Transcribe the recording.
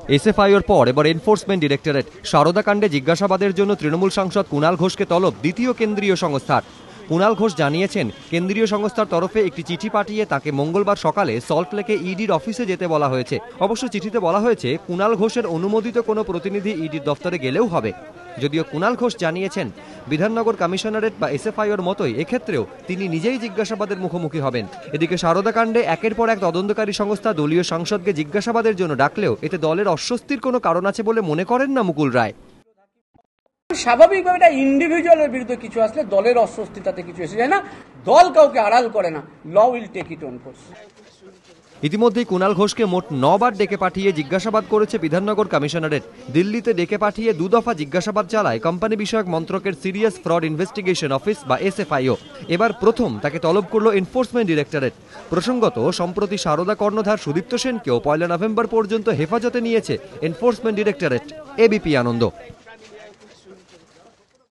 এসএফআইওর পর এবার enforcement directorate. Sarada কাণ্ডে জিজ্ঞাসাবাদের জন্য তৃণমূল সাংসদ কুণাল ঘোষকে তলব দ্বিতীয় কেন্দ্রীয় সংস্থার। কুণাল ঘোষ জানিয়েছেন, কেন্দ্রীয় সংস্থার তরফে একটি চিঠি পাঠিয়ে তাকে মঙ্গলবার সকালে সল্টলেকে ইডির অফিসে যেতে বলা হয়েছে। অবশ্য চিঠিতে বলা হয়েছে কুণাল ঘোষের অনুমোদিত কোনো প্রতিনিধি ইডির দফতরে গেলেও হবে। যদিও কুণাল ঘোষ জানিয়েছেন, বিধাননগর কমিশনারেট বা এসএফআইওর মতোই এক্ষেত্রেও তিনি নিজেই জিজ্ঞাসাবাদের মুখোমুখি হবেন। এদিকে সারদা কাণ্ডে একের পর এক তদন্তকারী সংস্থা দলীয় সাংসদকে জিজ্ঞাসাবাদের জন্য ডাকলেও এতে দলের অস্বস্তির কোনো কারণ আছে বলে মনে করেন না মুকুল রায়। স্বাভাবিকভাবে এটা ইন্ডিভিজুয়ালের বিরুদ্ধে কিছু আসলে দলের অস্বস্তি তাতে কিছু এসে যায় না। দল কাউকে আড়াল করে না। Law will take its own course. ইতিমধ্যেই কুণাল ঘোষকে মোট 9 বার ডেকে পাঠিয়ে জিজ্ঞাসাবাদ করেছে বিধাননগর কমিশনারেট। দিল্লিতে ডেকে পাঠিয়ে 2 দফা জিজ্ঞাসাবাদ চালায় কোম্পানি বিষয়ক মন্ত্রকের সিরিয়াস ফ্রড ইনভেস্টিগেশন অফিস বা এসএফআইও। এবার প্রথম তাকে তলব করল এনফোর্সমেন্ট ডিরেক্টরেট। প্রসঙ্গত, সম্প্রতি সারদা কর্ণধার সুদীপ্ত সেনকেও 1 নভেম্বর পর্যন্ত হেফাজতে নিয়েছে এনফোর্সমেন্ট ডিরেক্টরেট। এবিপি আনন্দ।